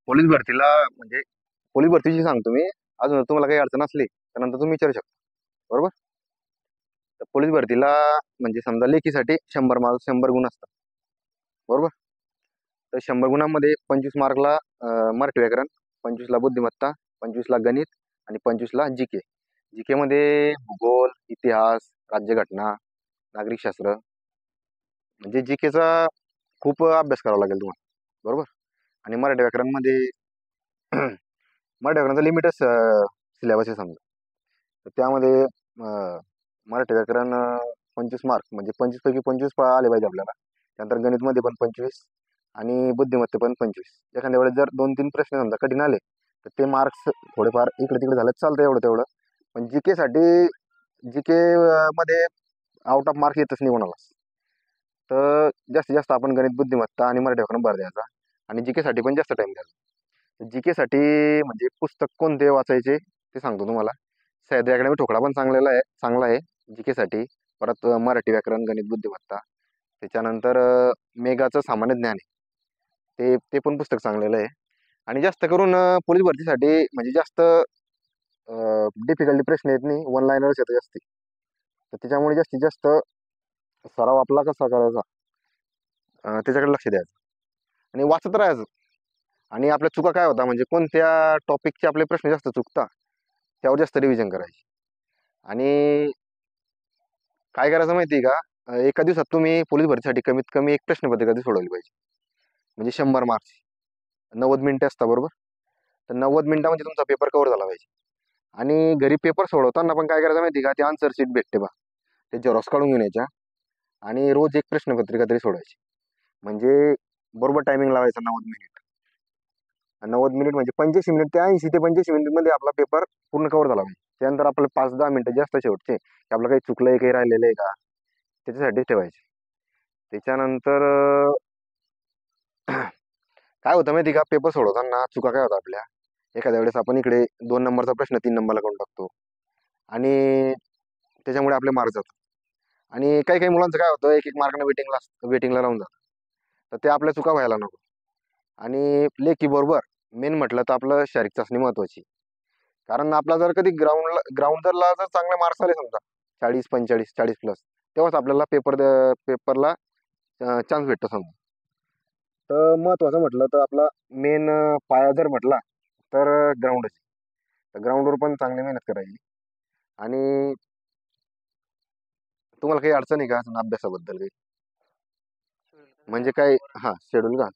Police भरतीला म्हणजे police भरतीची सांगतो मी. अजून तुम्हाला काही अडचण असली तर नंतर तुम्ही विचारू शकता. बरोबर. तर पोलीस भरतीला म्हणजे समजा लेखीसाठी 100 मार्क 100 गुण असतात. बरोबर. तर 100 गुणांमध्ये 25 मार्कला मराठी व्याकरण, 25ला बुद्धिमत्ता, 25ला गणित आणि 25ला जीके. जीके मध्ये भूगोल, इतिहास, राज्यघटना, नागरिकशास्त्र, म्हणजे जीकेचा खूप अभ्यास करावा लागेल तुम्हाला. बरोबर. आणि मराठी व्याकरणमध्ये मराठी व्याकरणाचा लिमिटच सिलेबस आहे समजा. तर त्यामध्ये मराठी व्याकरण 25 मार्क म्हणजे 25 पैकी 25 आले पाहिजे आपल्याला. त्यानंतर गणितमध्ये पण 25 आणि बुद्धिमत्ते पण 25. एखाद्या वेळेस जर 2-3 प्रश्न समजा कठीण आले तर ते मार्क्स थोडेफार इकडे तिकडे झालं चालतं, एवढं तेवढं. पण जीके साठी जीके मध्ये आउट ऑफ मार्क येतच नाही कोणाला. तर जास्तीत जास्त आपण गणित, बुद्धिमत्ता आणि मराठी व्याकरण भर द्यायचा आणि जीके साठी पण जास्त टाइम द्यायचा. जीके साठी म्हणजे पुस्तक कोणते वाचायचे ते सांगतो तुम्हाला. सह्याद्री अकॅडमी ठोकळा पण चांगला आहे जीके साठी. परत मराठी व्याकरण, गणित, बुद्धिमत्ता. त्याच्यानंतर मेघाचं सामान्य ज्ञान आहे, ते ते पण पुस्तक चांगलेलं आहे. आणि जास्त करून पोलीस भरतीसाठी म्हणजे जास्त डिफिकल्टी प्रश्न येत नाही, वन लाईनर्स येतं जास्ती. तर त्याच्यामुळे जास्तीत जास्त सराव आपला कसा करायचा त्याच्याकडे लक्ष द्यायचं आणि वाचत राहायचं. आणि आपल्या चुका काय होता म्हणजे कोणत्या टॉपिकचे आपले प्रश्न जास्त चुकता त्यावर जास्त रिव्हिजन करायची. आणि काय करायचं माहिती आहे का, एका दिवसात तुम्ही पोलीस भरतीसाठी कमीत कमी एक प्रश्नपत्रिका ती सोडवली पाहिजे. म्हणजे 100 मार्क्स 90 मिनिटं असतात. बरोबर. तर 90 मिनिटामध्ये तुमचा पेपर कव्हर झाला पाहिजे. आणि घरी पेपर सोडवताना पण काय करायचं माहिती आहे का, ते आन्सर शीट भेटते बा, ते झेरॉक्स काढून घेऊन यायच्या आणि रोज एक प्रश्नपत्रिका तरी सोडायची. म्हणजे बरोबर टायमिंग लावायचा 90 मिनिट. 90 मिनिट म्हणजे 85 मिनिट ते 80 ते 85 मिनिट मध्ये आपला पेपर पूर्ण कव्हर झाला पाहिजे. त्यानंतर आपल्याला 5-10 मिनिटं जास्त शेवटचे की आपलं काही चुकलंय, काही राहिलेलं आहे का, त्याच्यासाठी ठेवायचे. त्याच्यानंतर काय होतं माहिती का, पेपर सोडवताना चुका काय होतात आपल्या. एखाद्या वेळेस आपण इकडे 2 नंबरचा प्रश्न 3 नंबरला करून टाकतो आणि त्याच्यामुळे आपले मार्क जातात. आणि काही काही मुलांचं काय होतं, एक एक मार्कनं वेटिंगला राहून जातं. तर ते आपल्या चुका व्हायला नको. आणि लेखी बरोबर मेन म्हटलं तर आपलं शारीरिक चाचणी महत्वाची. कारण आपला जर कधी ग्राउंडरला जर चांगले मार्क्स आले समजा 40-45 40+, तेव्हाच आपल्याला पेपरला चान्स भेटतो समजा. तर महत्वाचं म्हटलं तर आपला मेन पाया जर म्हटला तर ग्राउंडच. तर ग्राउंडवर पण चांगली मेहनत करायची. आणि तुम्हाला काही अडचण आहे का अजून अभ्यासाबद्दल काही, म्हणजे काय? हा, शेड्यूल का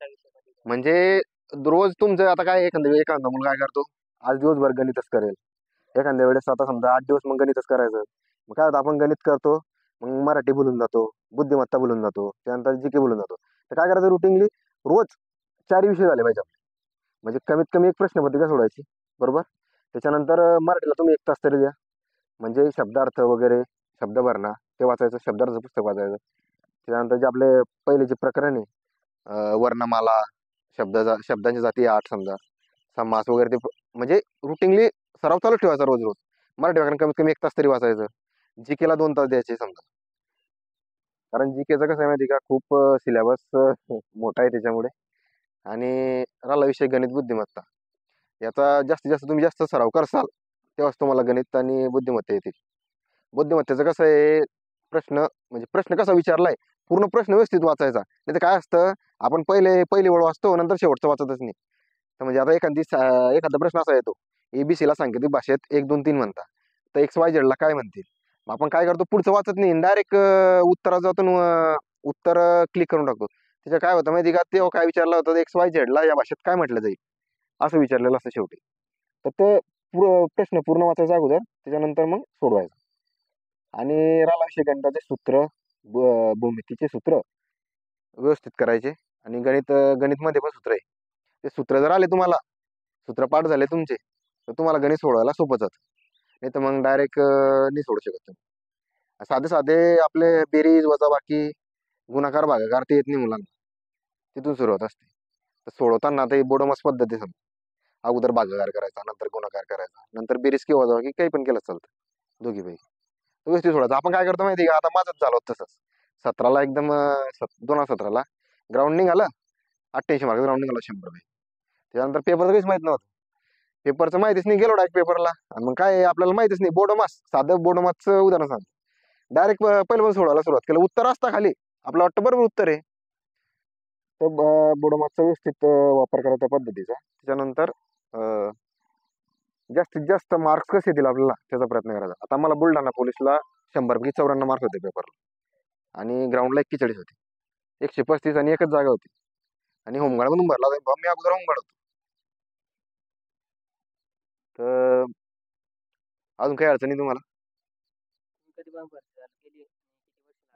म्हणजे रोज तुमचं आता काय, एखादा मुलगा काय करतो, आज दिवसभर गणितच करेल. एखाद्या वेळेस आता समजा 8 दिवस मग गणितच करायचं. मग काय होतं, आपण गणित करतो, मग मराठी भुलून जातो, बुद्धिमत्ता भुलून जातो, त्यानंतर जीके भुलून जातो. तर काय करायचं, रुटीनली रोज 4 विषय झाले पाहिजे आपले. म्हणजे कमीत कमी एक प्रश्नपत्रिका सोडायची. बरोबर. त्याच्यानंतर मराठीला तुम्ही 1 तास तरी द्या. म्हणजे शब्दार्थ वगैरे, शब्द भरणा ते वाचायचं, शब्दार्थ पुस्तक वाचायचं. त्यानंतर जे आपले पहिले जे प्रकरण आहे, वर्णमाला, शब्दांची जाती 8 समजा, समास वगैरे, ते म्हणजे रुटीनली सराव चालू ठेवायचा रोज रोज. मराठी व्याकरण कमीत कमी 1 तास तरी वाचायचं. जीकेला 2 तास द्यायचे समजा. कारण जीकेचं कसं आहे माहिती का, खूप सिलेबस मोठा आहे त्याच्यामुळे. आणि राहिला विषय गणित, बुद्धिमत्ता, याचा जास्तीत जास्त तुम्ही जास्त सराव करसाल तेव्हाच तुम्हाला गणित आणि बुद्धिमत्ता येतील. बुद्धिमत्तेचं कसं आहे, प्रश्न म्हणजे प्रश्न कसा विचारलाय, पूर्ण प्रश्न व्यवस्थित वाचायचा. नाही तर काय असतं, आपण पहिली ओळ वाचतो, नंतर शेवटचं वाचतच नाही. तर म्हणजे आता एखादा प्रश्न असा येतो, एबीसीला सांकेतिक भाषेत 1 2 3 म्हणता, तर XYZ ला काय म्हणतील. मग आपण काय करतो, पुढचं वाचत नाही, डायरेक्ट उत्तरात जातो, उत्तर क्लिक करून टाकतो. त्याच्या काय होतं माहिती का, तेव्हा काय विचारलं होतं, XYZ ला या भाषेत काय म्हटलं जाईल, असं विचारलेलं असतं शेवटी. तर ते प्रश्न पूर्ण वाचायचा अगोदर, त्याच्यानंतर मग सोडवायचं. आणि राहिला विषय गणिताचे सूत्र, भूमितीचे सूत्र व्यवस्थित करायचे. आणि गणितमध्ये पण सूत्र आहे. ते सूत्र जर आले तुम्हाला, सूत्र पाठ झाले तुमचे, तर तुम्हाला गणित सोडवायला सोपं जातं. नाही तर मग डायरेक्ट नाही सोडू शकत तुम्ही. साधे साधे आपले बेरीज, वजाबाकी, गुणाकार, भागाकार ते येत नाही मुलांना, तिथून सुरुवात असते. तर सोडवताना ते बोडोमस पद्धती समजा, अगोदर भागाकार करायचा, नंतर गुणाकार करायचा, नंतर बेरीज किंवा वजाबाकी काही पण केलं चालतं, दोघीपैकी व्यवस्थित सोडायचं. आपण काय करतो माहिती का, आता माझंच झालं होतं तसंच. 17ला एकदम 2017ला ग्राउंड निघालं, 88 मार्क ग्राउंड निघाला 100 रुपये. त्यानंतर पेपरचं काहीच माहित नव्हतं. पेपरचं माहितीच नाही, गेलो डायरेक्ट पेपरला. आणि मग काय आपल्याला माहितीच नाही, बोडोमास साधं बोडोमासचं उदाहरण सांग. डायरेक्ट पहिल्यापासून सोडवायला सुरुवात केलं. उत्तर असता खाली, आपलं वाटतं बरोबर उत्तर आहे. तर बोडोमासचा व्यवस्थित वापर करायचा पद्धतीचा. त्याच्यानंतर जास्तीत जास्त मार्क्स कसे येतील आपल्याला त्याचा प्रयत्न करायचा. आता मला बुलढाणा पोलीसला 100 पैकी 94 मार्क्स होते पेपरला, आणि ग्राउंडला 41 होते. 135 आणि एकच जागा होती. आणि होमगार्ड म्हणून भरला होता. मी अगोदर होमगार्ड होतो. तर अजून काही अडचणी तुम्हाला?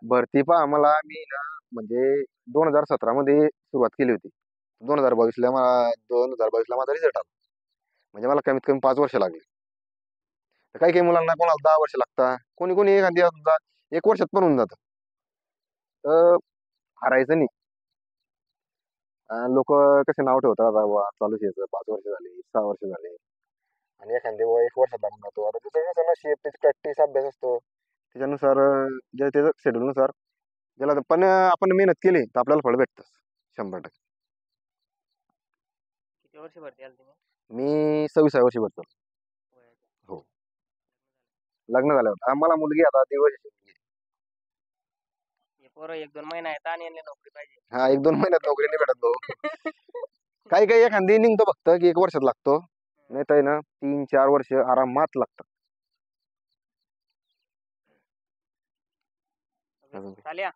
भरती पहा, मला मी ना म्हणजे 2017 मध्ये सुरुवात केली होती. 2022ला 2022ला माझा रिझल्ट आला. म्हणजे मला कमीत कमी 5 वर्ष लागली. तर काही काही मुलांना कोणाला 10 वर्ष लागतात, कोणी कोणी एखादी समजा 1 वर्षात पण होऊन जातं. तर हारायचं नाही. लोक कसे नाव ठेवतात, आता बुवा चालूच यायचं 5 वर्ष झाली, 6 वर्ष झाले, आणि एखाद्या बुवा 1 वर्षात लागून जातो. आता त्याचं कसं नशीब, त्याची प्रॅक्टिस अभ्यास असतो. त्याच्यानुसार जे त्याचं शेड्यूलनुसार ज्याला पण आपण मेहनत केली तर आपल्याला फळ भेटतं 100%. किती वर्ष भरती आली तुम्ही? मी 26व्या वर्षी भरतो. हो, लग्न झाल्यावर आम्हाला मुलगी आता दिवस. हे पोरं 1-2 महिना आहेत आणि यांना नोकरी पाहिजे. हा, 1-2 महिन्यात नोकरी नाही भेटत भाऊ. काही काही एखादी निघतो फक्त की 1 वर्षात लागतो, नाही तर ना 3-4 वर्ष आरामात लागतात. चालेल.